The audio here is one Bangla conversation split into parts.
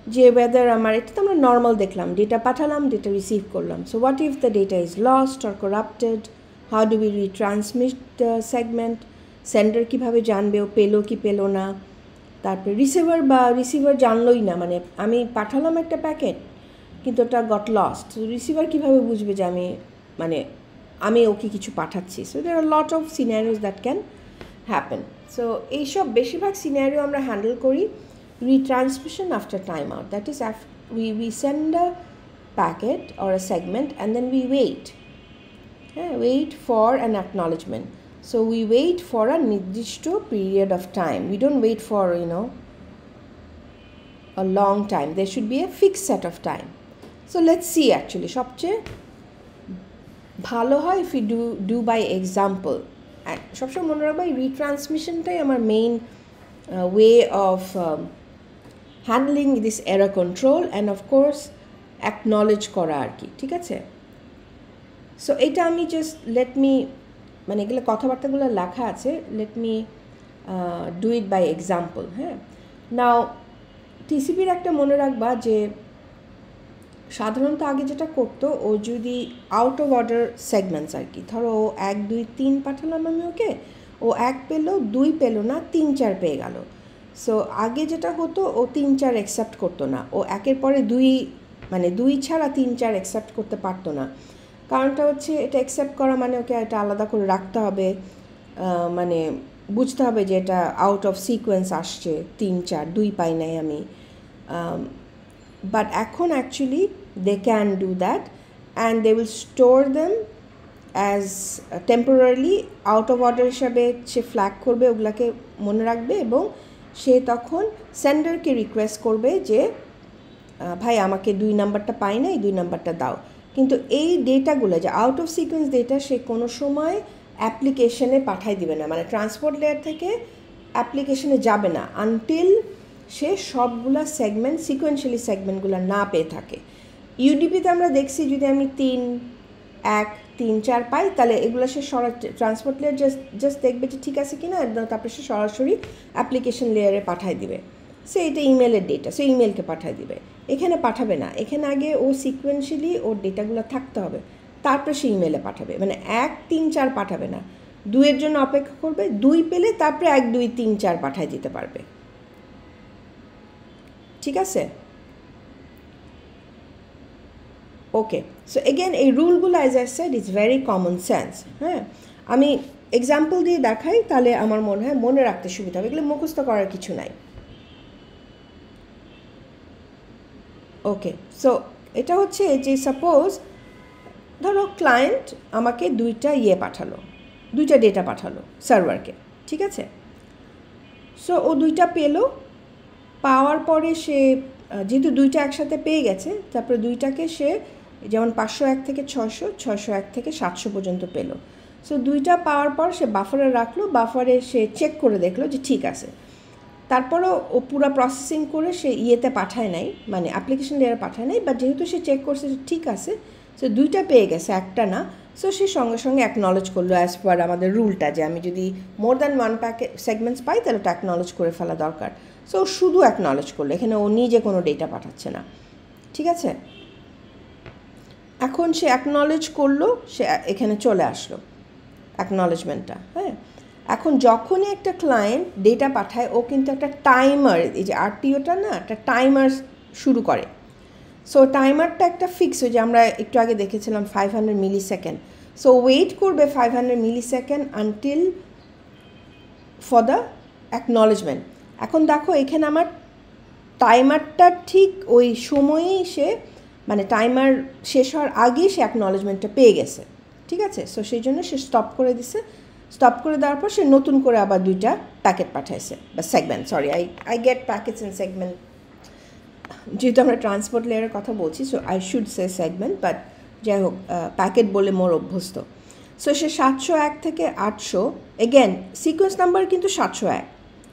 যে whether আমার এটা তো আমরা নর্মাল দেখলাম, ডেটা পাঠালাম, ডেটা রিসিভ করলাম। So what if the data is lost or corrupted, how do we retransmit the segment, sender কীভাবে জানবে ও পেলো কি পেলো না। তারপরে রিসিভার জানলই না, মানে আমি পাঠালাম একটা প্যাকেট কিন্তু ওটা গট লস্ট, রিসিভার কীভাবে বুঝবে যে আমি ওকে কিছু পাঠাচ্ছি। So there are lot of scenarios that can happen. So এইসব বেশিরভাগ সিনারিও আমরা হ্যান্ডেল করি retransmission after timeout. That is, we send a packet or a segment and then we wait. Wait for an acknowledgement. So we wait for a nirdishto period of time. We don't wait for, a long time. There should be a fixed set of time. So let's see actually. সবচেয়ে ভালো হয় if we do by example. সবসময় মনে রাখবা retransmissionটাই আমার main way of handling this error control and of course acknowledge করা আর কি, ঠিক আছে। সো এটা আমি জাস্ট মানে এগুলো কথাবার্তাগুলো লেখা আছে, let me do it by example. হ্যাঁ, নাও টিসিপির একটা মনে রাখবা যে সাধারণত আগে যেটা করতো, ও যদি আউট অফ অর্ডার সেগমেন্টস আর কি, ধরো ও 1 2 3 পাঠালাম আমি ওকে, ও 1 পেলো, 2 পেলো না, 3 4 পেয়ে গেল। সো আগে যেটা হতো, ও 3 4 অ্যাকসেপ্ট করতো না, ও 1-এর পরে 2 ছাড়া 3 4 অ্যাকসেপ্ট করতে পারতো না। কারণটা হচ্ছে এটা অ্যাকসেপ্ট করা মানে ওকে এটা আলাদা করে রাখতে হবে, মানে বুঝতে হবে যে এটা আউট অফ সিকোয়েন্স আসছে, 3 4 2 পাই নাই আমি। বাট এখন actually they can do that and they will store them as temporarily out of order হিসাবে সে ফ্ল্যাগ করবে, ওগুলাকে মনে রাখবে, এবং সে তখন সেন্ডারকে রিকোয়েস্ট করবে যে ভাই আমাকে 2 নাম্বারটা পাই নাই, 2 নাম্বারটা দাও। কিন্তু এই ডেটাগুলো যে আউট অফ সিকোয়েন্স ডেটা সে কোনো সময় অ্যাপ্লিকেশনে পাঠাই দিবে না, মানে ট্রান্সপোর্ট লেয়ার থেকে অ্যাপ্লিকেশনে যাবে না আনটিল সে সবগুলা সেগমেন্ট সিকোয়েন্সিয়ালি সেগমেন্টগুলো না পেয়ে থাকে। ইউডিপিতে আমরা দেখছি যদি আমি 3 1 3 4 পাই, তাহলে এগুলো সে ট্রান্সপোর্ট লেয়ার জাস্ট দেখবে যে ঠিক আছে কি না, তারপরে সে সরাসরি অ্যাপ্লিকেশন লেয়ারে পাঠাই দিবে। সে এটা ইমেলের ডেটা, সে ইমেলকে পাঠাই দিবে, এখানে পাঠাবে না। এখানে আগে ও সিকোয়েন্সিয়ালি ওর ডেটাগুলো থাকতে হবে, তারপরে সে ইমেলে পাঠাবে, মানে 1 3 4 পাঠাবে না, 2-এর জন্য অপেক্ষা করবে, 2 পেলে তারপরে 1 2 3 4 পাঠাই দিতে পারবে, ঠিক আছে। ওকে, সো এগেন এই রুলগুলো as I said is very common sense. হ্যাঁ, আমি এক্সাম্পল দিয়ে দেখাই, তাহলে আমার মনে হয় মনে রাখতে সুবিধা হবে, এগুলো মুখস্থ করার কিছু নাই। ওকে, সো এটা হচ্ছে যে সাপোজ ধরো ক্লায়েন্ট আমাকে 2টা পাঠালো, 2টা ডেটা পাঠালো সার্ভারকে, ঠিক আছে। সো ও 2টা পেলো, পাওয়ার পরে সে যেহেতু 2টা একসাথে পেয়ে গেছে, তারপরে 2টাকে সে যেমন 501 থেকে 600, 601 থেকে 700 পর্যন্ত পেলো। সো 2টা পাওয়ার পর সে বাফারে রাখলো, বাফারে সে চেক করে দেখলো যে ঠিক আছে। তারপরও ও পুরো প্রসেসিং করে সে পাঠায় নাই, মানে অ্যাপ্লিকেশন লেয়ারে পাঠায় নাই, বাট যেহেতু সে চেক করছে ঠিক আছে, সো 2টা পেয়ে গেছে, একটা না। সো সে সঙ্গে সঙ্গে অ্যাকনলেজ করলো অ্যাজ পার আমাদের রুলটা, যে আমি যদি মোর দ্যান 1 প্যাকেট সেগমেন্টস পাই তাহলে ওটা অ্যাকনলেজ করে ফেলা দরকার। সো শুধু অ্যাকনলেজ করলো, এখানে ও নিজে কোনো ডেটা পাঠাচ্ছে না, ঠিক আছে। এখন সে অ্যাকনলেজ করলো, সে এখানে চলে আসলো অ্যাকনলেজমেন্টটা। হ্যাঁ, এখন যখনই একটা ক্লায়েন্ট ডেটা পাঠায়, ও কিন্তু একটা টাইমার, এই যে আরটিওটা না, একটা টাইমার শুরু করে। সো টাইমারটা একটা ফিক্স, যে আমরা একটু আগে দেখেছিলাম 500 মিলি সেকেন্ড। সো ওয়েট করবে 500 millisecond until for the acknowledgement. এখন দেখো এখানে আমার টাইমারটা ঠিক ওই সময়েই সে, মানে টাইমার শেষ হওয়ার আগেই সে অ্যাকনলেজমেন্টটা পেয়ে গেছে, ঠিক আছে। সো সেই জন্য সে স্টপ করে দিছে, স্টপ করে দেওয়ার পর সে নতুন করে আবার 2টা প্যাকেট পাঠাইছে, বা segment, sorry I get packets and segment, যেহেতু আমরা ট্রান্সপোর্ট লেয়ারের কথা বলছি, so I should say segment, but যাই হোক প্যাকেট বলে মোর অভ্যস্ত। সো সে 701 থেকে 800, এগেন সিকোয়েন্স নাম্বার কিন্তু 701,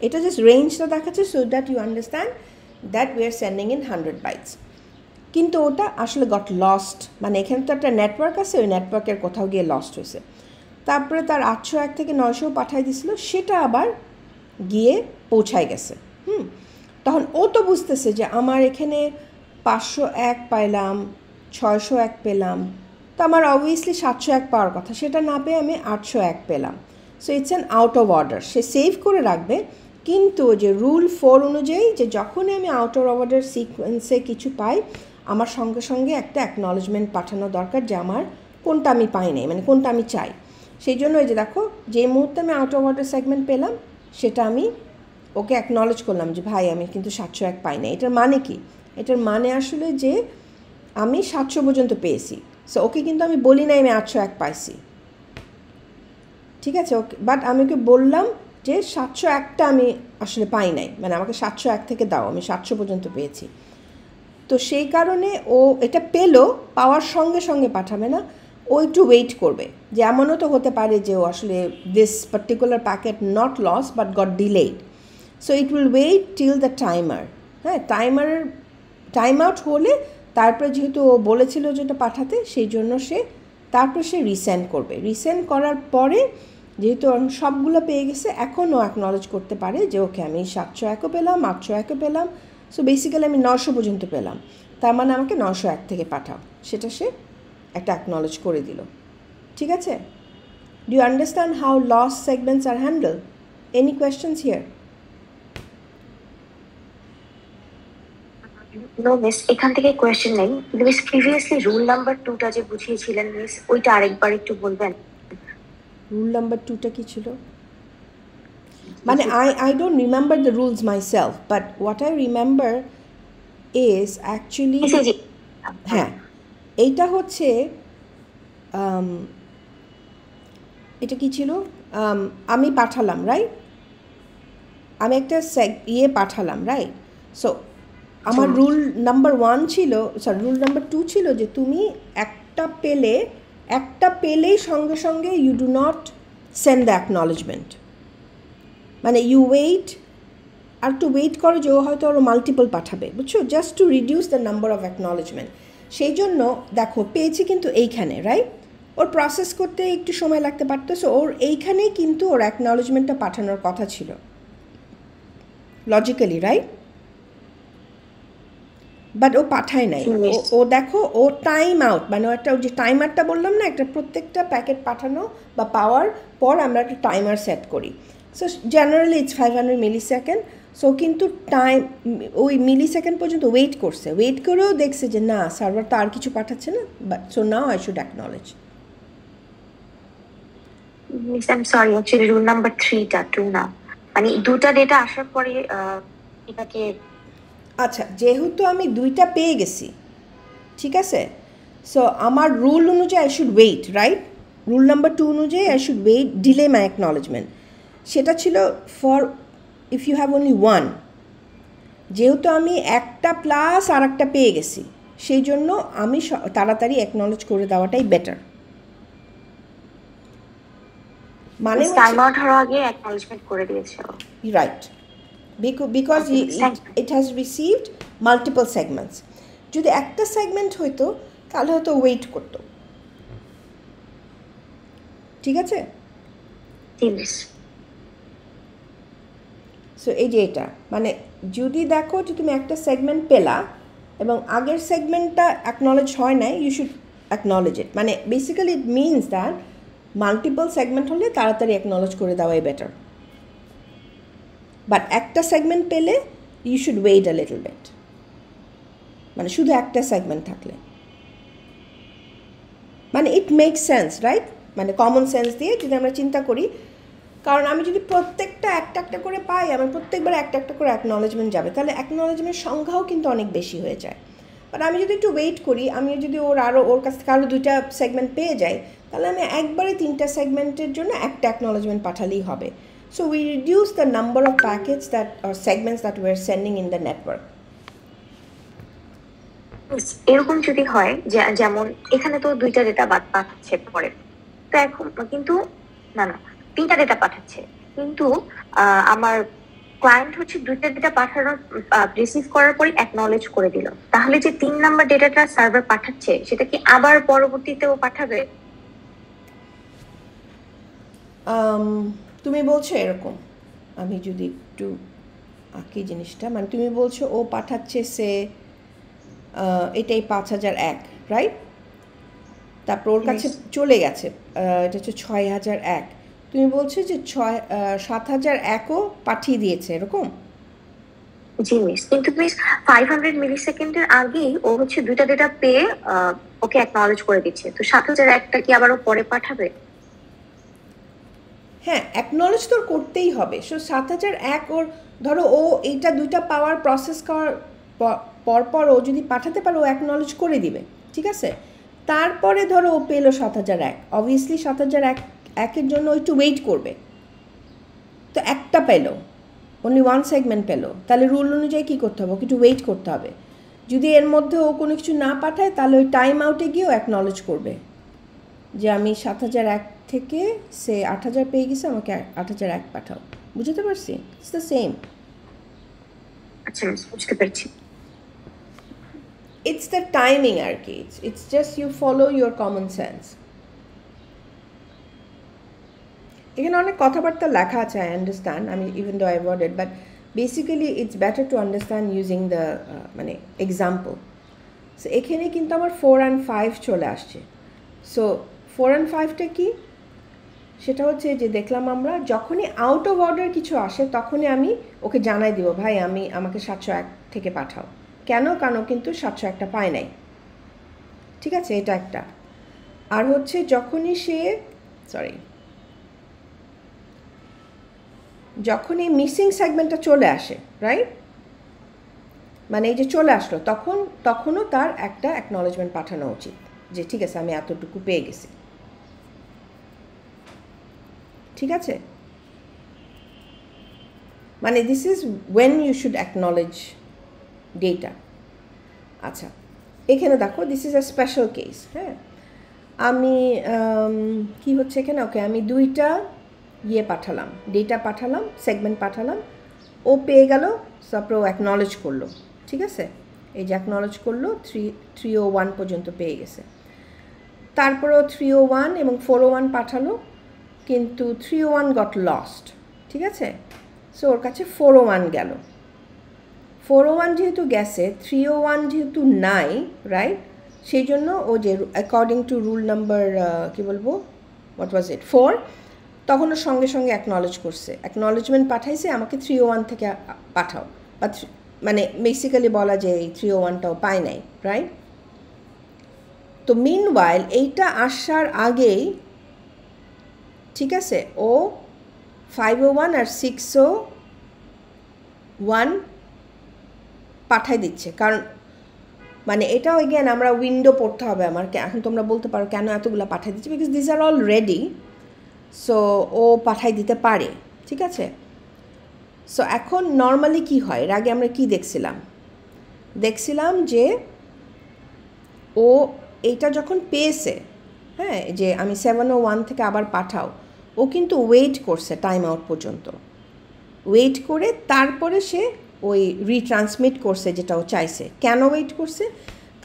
এটা জাস্ট রেঞ্জটা দেখাচ্ছে so that you understand that we are sending in 100 bytes. কিন্তু ওটা আসলে গট লস্ট, মানে এখানে তো একটা নেটওয়ার্ক আছে, ওই নেটওয়ার্কের কোথাও গিয়ে লস্ট হয়েছে। তারপরে তার 801 থেকে 900 পাঠাই দিছিল, সেটা আবার গিয়ে পৌঁছায় গেছে। তখন ও তো বুঝতেছে যে আমার এখানে 501 পাইলাম, 601 পেলাম, তো আমার অবভিয়াসলি 701 পাওয়ার কথা, সেটা না পেয়ে আমি 801 পেলাম। So it's an out of order. Say save করে রাখবে, কিন্তু যে রুল 4 অনুযায়ী যে যখনই আমি আউট অফ অর্ডার সিকোয়েন্সে কিছু পাই, আমার সঙ্গে সঙ্গে একটা অ্যাকনলেজমেন্ট পাঠানো দরকার যে আমার কোনটা আমি পাই নাই, মানে কোনটা আমি চাই। সেই জন্য এই যে দেখো, যে মুহূর্তে আমি আউট অফ অর্ডার সেগমেন্ট পেলাম, সেটা আমি ওকে অ্যাকনলেজ করলাম যে ভাই আমি কিন্তু 701 পাই না। এটার মানে কি? এটার মানে আসলে যে আমি 700 পর্যন্ত পেয়েছি। সো ওকে কিন্তু আমি বলি নাই আমি 801 পাইছি, ঠিক আছে? ওকে, বাট আমি ওকে বললাম যে 701টা আমি আসলে পাই নাই, মানে আমাকে 701 থেকে দাও, আমি 700 পর্যন্ত পেয়েছি। তো সেই কারণে ও এটা পেলো, পাওয়ার সঙ্গে সঙ্গে পাঠাবে না, ও একটু ওয়েট করবে। যে এমনও তো হতে পারে যে ও আসলে this particular packet not loss but got delayed, so it will wait till the timer. হ্যাঁ, টাইম আউট হলে তারপরে যেহেতু ও বলেছিল যেটা পাঠাতে, সেই জন্য তারপর সে রিসেন্ড করবে। রিসেন্ড করার পরে যেহেতু সবগুলো পেয়ে গেছে, এখন ও অ্যাকনলেজ করতে পারে যে ওকে আমি 701ও পেলাম, 801ও পেলাম, সো বেসিক্যালি আমি 900 পর্যন্ত পেলাম, তার মানে আমাকে 901 থেকে পাঠাও, সেটা সে একটা অ্যাকনলেজ করে দিল। ঠিক আছে? Do you understand how loss segments are handle? Any questions here? No miss, এখান থেকে কোয়েশ্চেন নেই। মিস প্রিভিয়াসলি রুল নাম্বার 2টা যে বুঝিয়েছিলেন মিস, ওইটা আরেকবার একটু বলবেন? রুল নাম্বার 2টা কি ছিল? মানে I don't remember the rules myself, but what I remember is actually, হ্যাঁ, এইটা হচ্ছে এটা কি ছিল, আমি পাঠালাম, রাইট? আমি একটা পাঠালাম, রাইট? সো আমার রুল নাম্বার 1 ছিল, রুল নাম্বার 2 ছিল যে তুমি একটা পেলেই সঙ্গে সঙ্গে you do not send the acknowledgement, মানে ইউ ওয়েট, আর একটু ওয়েট করো যে ও হয়তো আরও মাল্টিপল পাঠাবে, বুঝছো, just to reduce the number of acknowledgement. সেই জন্য দেখো পেয়েছি কিন্তু এইখানে, রাইট? ওর প্রসেস করতে একটু সময় লাগতে পারতো, সো ওর এইখানেই কিন্তু ওর অ্যাকনলেজমেন্টটা পাঠানোর কথা ছিল লজিক্যালি, রাইট? বাট ও পাঠায় নাই। ও দেখো, ও টাইম আউট, মানে একটা যে টাইমারটা বললাম না, একটা প্রত্যেকটা প্যাকেট পাঠানো বা পাওয়ার পর আমরা একটা টাইমার সেট করি। So generally it's 500 millisecond. So কিন্তু ওই মিলিসেকেন্ড পর্যন্ত ওয়েট করছে, ওয়েট করেও দেখছে যে না, সার্ভার তো আর কিছু পাঠাচ্ছে না, but so now I should acknowledge. Miss I am sorry, actually rule number 3টা 2 না, মানে দুটো ডেটা আসার পরে এটাকে, আচ্ছা, যেহেতু আমি 2টা পেয়ে গেছি, ঠিক আছে, সো আমার রুল অনুযায়ী I should wait, right? Rule number 2 অনুযায়ী I should wait, delay my acknowledgement. সেটা ছিল for if you have only 1। যেহেতু আমি একটা প্লাস আর একটা পেয়ে গেছি, সেই জন্য আমি তাড়াতাড়ি অ্যাকনলেজ করে দেওয়াটাই বেটার। মানে টাইম আউট হওয়ার আগে অ্যাকনলেজমেন্ট করে দিয়েছে, right? because it has received multiple segments. যদি একটা সেগমেন্ট হইতো তাহলে হয়তো ওয়েট করতো, ঠিক আছে? সো এই যে এটা মানে যদি দেখো যে তুমি একটা সেগমেন্ট পেলা এবং আগের সেগমেন্টটা অ্যাকনলেজ হয় নাই, ইউ শুড অ্যাকনলেজ ইট। মানে basically it means that multiple segment হলে তাড়াতাড়ি অ্যাকনলেজ করে দেওয়াই বেটার, বাট একটা সেগমেন্ট পেলে you should wait a little bit, মানে শুধু একটা সেগমেন্ট থাকলে, মানে ইট মেক্স সেন্স, রাইট? মানে কমন সেন্স দিয়ে যদি আমরা চিন্তা করি, কারণ আমি যদি প্রত্যেকটা একটা একটা করে পাই, আমার প্রত্যেকবার একটা একটা করে অ্যাকনলেজমেন্ট যাবে, তাহলে অ্যাকনলেজমেন্ট সংখ্যাও কিন্তু অনেক বেশি হয়ে যায়। বাট আমি যদি একটু ওয়েট করি, আমি যদি ওর কাছ থেকে আরও 2টা সেগমেন্ট পেয়ে যাই, তাহলে আমি একবারে 3টা সেগমেন্টের জন্য একটা অ্যাকনলেজমেন্ট পাঠালেই হবে। So we reduce the number of packets or segments that we're sending in the network. এরকম যদি হয় যেমন এখানে তো 2টা ডেটা পাঠাচ্ছে পরে, তো এখন কিন্তু না 3টা ডেটা পাঠাচ্ছে, কিন্তু আমার ক্লায়েন্ট হচ্ছে 2টা ডেটা পাঠানোর রিসিভ করার পরে অ্যাকনলেজ করে দিল, তাহলে যে 3 নাম্বার ডেটাটা সার্ভার পাঠাচ্ছে সেটা কি আবার পরবর্তীতেও পাঠাবে? তুমি বলছো এরকম, আমি যদি একটু কী জিনিসটা, মানে তুমি বলছো ও পাঠাচ্ছে সে এটাই 5001, রাইট? তারপর ওর কাছে চলে গেছে, এটা হচ্ছে 6001। তুমি বলছো যে 7001ও পাঠিয়ে দিয়েছে এরকম? জি মিস, কিন্তু মিস 500 মিলিসেকেন্ডের আগেই ও হচ্ছে দুইটা ডেটা পেয়ে ওকে অ্যাকনলেজ করে দিচ্ছে, তো 7001টা কি আবার ও পরে পাঠাবে? হ্যাঁ, অ্যাকনলেজ তো করতেই হবে। সো 7001 ওর, ধরো ও এইটা দুইটা পাওয়ার প্রসেস করার পরপর ও যদি পাঠাতে পারে ও অ্যাকনলেজ করে দিবে, ঠিক আছে? তারপরে ধরো ও পেলো 7001, অবভিয়াসলি 7001-এর জন্য ও একটু ওয়েট করবে। তো একটা পেলো, অনলি ওয়ান সেগমেন্ট পেলো, তাহলে রুল অনুযায়ী কী করতে হবে? ওকে একটু ওয়েট করতে হবে। যদি এর মধ্যে ও কোনো কিছু না পাঠায় তাহলে ওই টাইম আউটে গিয়েও অ্যাকনলেজ করবে যে আমি 7001 থেকে সে 8000 পেয়ে গেছে, আমাকে 8001 পাঠাও। বুঝতে পারছি? It's the same. আচ্ছা মিস, বুঝতে পেরেছি। ইটস দ্য টাইমিং আর কি, it's just you follow your common sense. এখানে অনেক কথাবার্তা লেখা আছে, আই আন্ডারস্ট্যান্ড, আমি even though I avoided, but basically it's better to understand using the মানে এক্সাম্পল। সো এখানে কিন্তু আমার 4 and 5 চলে আসছে। সো 4 and 5টা কি? সেটা হচ্ছে যে দেখলাম আমরা যখনই আউট অফ অর্ডার কিছু আসে তখনই আমি ওকে জানাই দিব, ভাই আমাকে 701 থেকে পাঠাও। কেন? কারণ কিন্তু 701টা পায় নাই, ঠিক আছে? এটা একটা। আর হচ্ছে যখনই যখনই মিসিং সেগমেন্টটা চলে আসে, রাইট, মানে এই যে চলে আসলো, তখনও তার একটা অ্যাকনলেজমেন্ট পাঠানো উচিত যে ঠিক আছে আমি এতটুকু পেয়ে গেছি, ঠিক আছে? মানে this is when you should acknowledge data. আচ্ছা, এখানে দেখো this is a special case. হ্যাঁ, আমি কি হচ্ছে এখানে, ওকে আমি দুইটা পাঠালাম, ডেটা পাঠালাম, সেগমেন্ট পাঠালাম, ও পেয়ে গেল, তারপরে ও অ্যাকনলেজ করলো, ঠিক আছে? এই যে অ্যাকনলেজ করলো, 301 পর্যন্ত পেয়ে গেছে। তারপরেও 301 এবং 401 পাঠালো, কিন্তু 301 গট লস্ট, ঠিক আছে? সো ওর কাছে 401 গেল। 401 যেহেতু গেছে, 301 যেহেতু নাই, রাইট, সেই জন্য ও যে অ্যাকর্ডিং টু রুল নাম্বার কী বলবো, হোয়াট ওয়াজ ইট, 4, তখন ওর সঙ্গে সঙ্গে অ্যাকনলেজ করছে, অ্যাকনলেজমেন্ট পাঠাইছে আমাকে 301 থেকে পাঠাও, বা মানে বেসিক্যালি বলা যে এই 301টাও পায় নাই, রাইট? তো মিনওয়াইল এইটা আসার আগেই, ঠিক আছে, ও 501 আর 601 পাঠাই দিচ্ছে। কারণ মানে এটাও এগেন আমরা উইন্ডো পড়তে হবে আমার, এখন তোমরা বলতে পারো কেন এতগুলো পাঠাই দিচ্ছে, because this are already, so ও পাঠাই দিতে পারে, ঠিক আছে? সো এখন নর্মালি কি হয়, এর আগে আমরা কি দেখছিলাম যে ও এইটা যখন পেয়েছে, হ্যাঁ, যে আমি 701 থেকে আবার পাঠাও, ও কিন্তু ওয়েট করছে টাইম আউট পর্যন্ত, ওয়েট করে তারপরে সে ওই রিট্রান্সমিট করছে যেটা ও চাইছে। কেন ওয়েট করছে?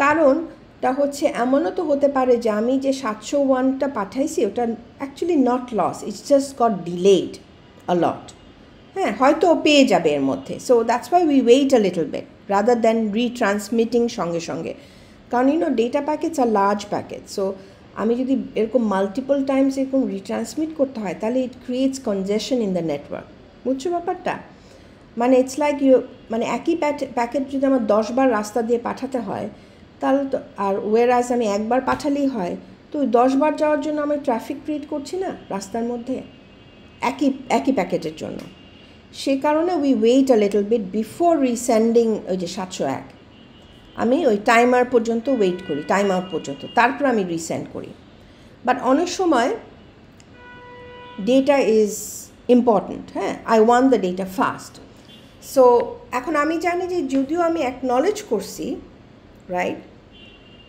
কারণটা হচ্ছে এমনও তো হতে পারে যে আমি যে 701টা পাঠাইছি ওটা actually not loss, it's just got delayed a lot. হ্যাঁ, হয়তো ও পেয়ে যাবে এর মধ্যে। So that's why we wait a little bit rather than retransmitting সঙ্গে সঙ্গে। কারণ data packets are large packet, so আমি যদি এরকম মাল্টিপল টাইমস এরকম রিট্রান্সমিট করতে হয় তাহলে it creates কনজেশন in the network. বুঝছো ব্যাপারটা? মানে ইটস লাইক মানে একই প্যাকেট যদি আমার 10 বার রাস্তা দিয়ে পাঠাতে হয় তাহলে তো, আর ওয়েরাজ আমি একবার পাঠালেই হয়, তো 10 বার যাওয়ার জন্য আমি ট্রাফিক ক্রিয়েট করছি না রাস্তার মধ্যে একই প্যাকেটের জন্য। সে কারণে we wait a little bit before resending ওই যে 701, আমি ওই টাইমার পর্যন্ত ওয়েট করি, টাইম আউট পর্যন্ত, তারপর আমি রিসেন্ড করি। বাট অনেক সময় ডেটা ইজ ইম্পর্ট্যান্ট, হ্যাঁ, I want the data fast. So এখন আমি জানি যে যদিও আমি অ্যাকনলেজ করছি, রাইট,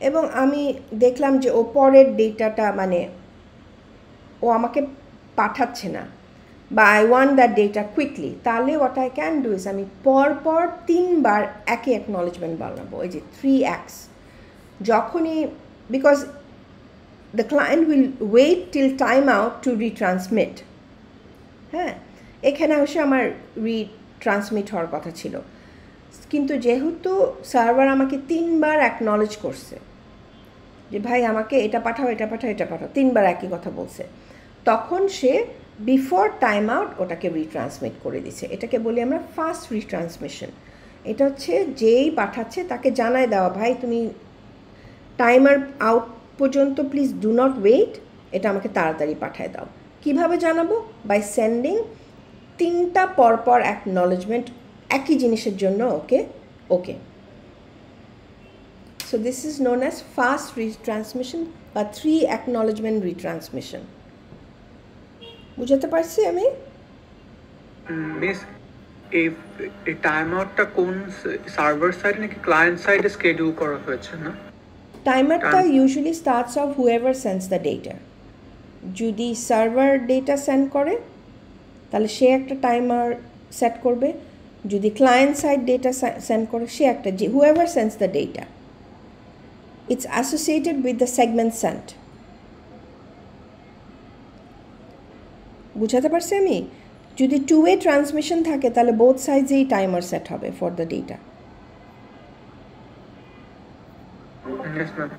এবং আমি দেখলাম যে ও পরের ডেটাটা মানে ও আমাকে পাঠাচ্ছে না, বা I want that data quickly, তাহলে what I can do is আমি পর 3 বার একই অ্যাকনলেজমেন্ট বানাবো, ওই যে 3x। যখনই, because the client will wait till time out to retransmit. হ্যাঁ, এখানে এসে আমার ট্রান্সমিট হওয়ার কথা ছিল, কিন্তু যেহেতু সার্ভার আমাকে 3 বার অ্যাকনলেজ করছে যে ভাই আমাকে এটা পাঠাও, এটা পাঠাও, এটা পাঠাও, 3 বার একই কথা বলছে, তখন সে বিফোর টাইম আউট ওটাকে রিট্রান্সমিট করে দিছে। এটাকে বলি আমরা ফাস্ট রিট্রান্সমিশন। এটা হচ্ছে যেই পাঠাচ্ছে তাকে জানায় দেওয়া, ভাই তুমি টাইমার আউট পর্যন্ত প্লিজ ডু নট ওয়েট, এটা আমাকে তাড়াতাড়ি পাঠায় দাও। কিভাবে জানাবো? বাই সেন্ডিং 3টা পরপর অ্যাকনলেজমেন্ট একই জিনিসের জন্য okay okay. So this is known as fast retransmission বা 3 অ্যাকনলেজমেন্ট রিট্রান্সমিশন। বুঝাতে পারছি আমি? মিস এই টাইম আউটটা কোন সার্ভার সাইড নাকি ক্লায়েন্ট সাইডে শিডিউল করা হয়েছে না? টাইমারটা usually starts off whoever sends the data. যদি সার্ভার ডেটা সেন্ড করে তাহলে সে একটা টাইমার সেট করবে, যদি ক্লায়েন্ট সাইড ডেটা সেন্ড করে সে একটা, যে whoever sends the data it's associated with the segment sent. বুঝাতে পারছি আমি? যদি 2-way ট্রান্সমিশন থাকে তাহলে বোথ সাইডেই টাইমার সেট হবে for the data. Yes, ma'am.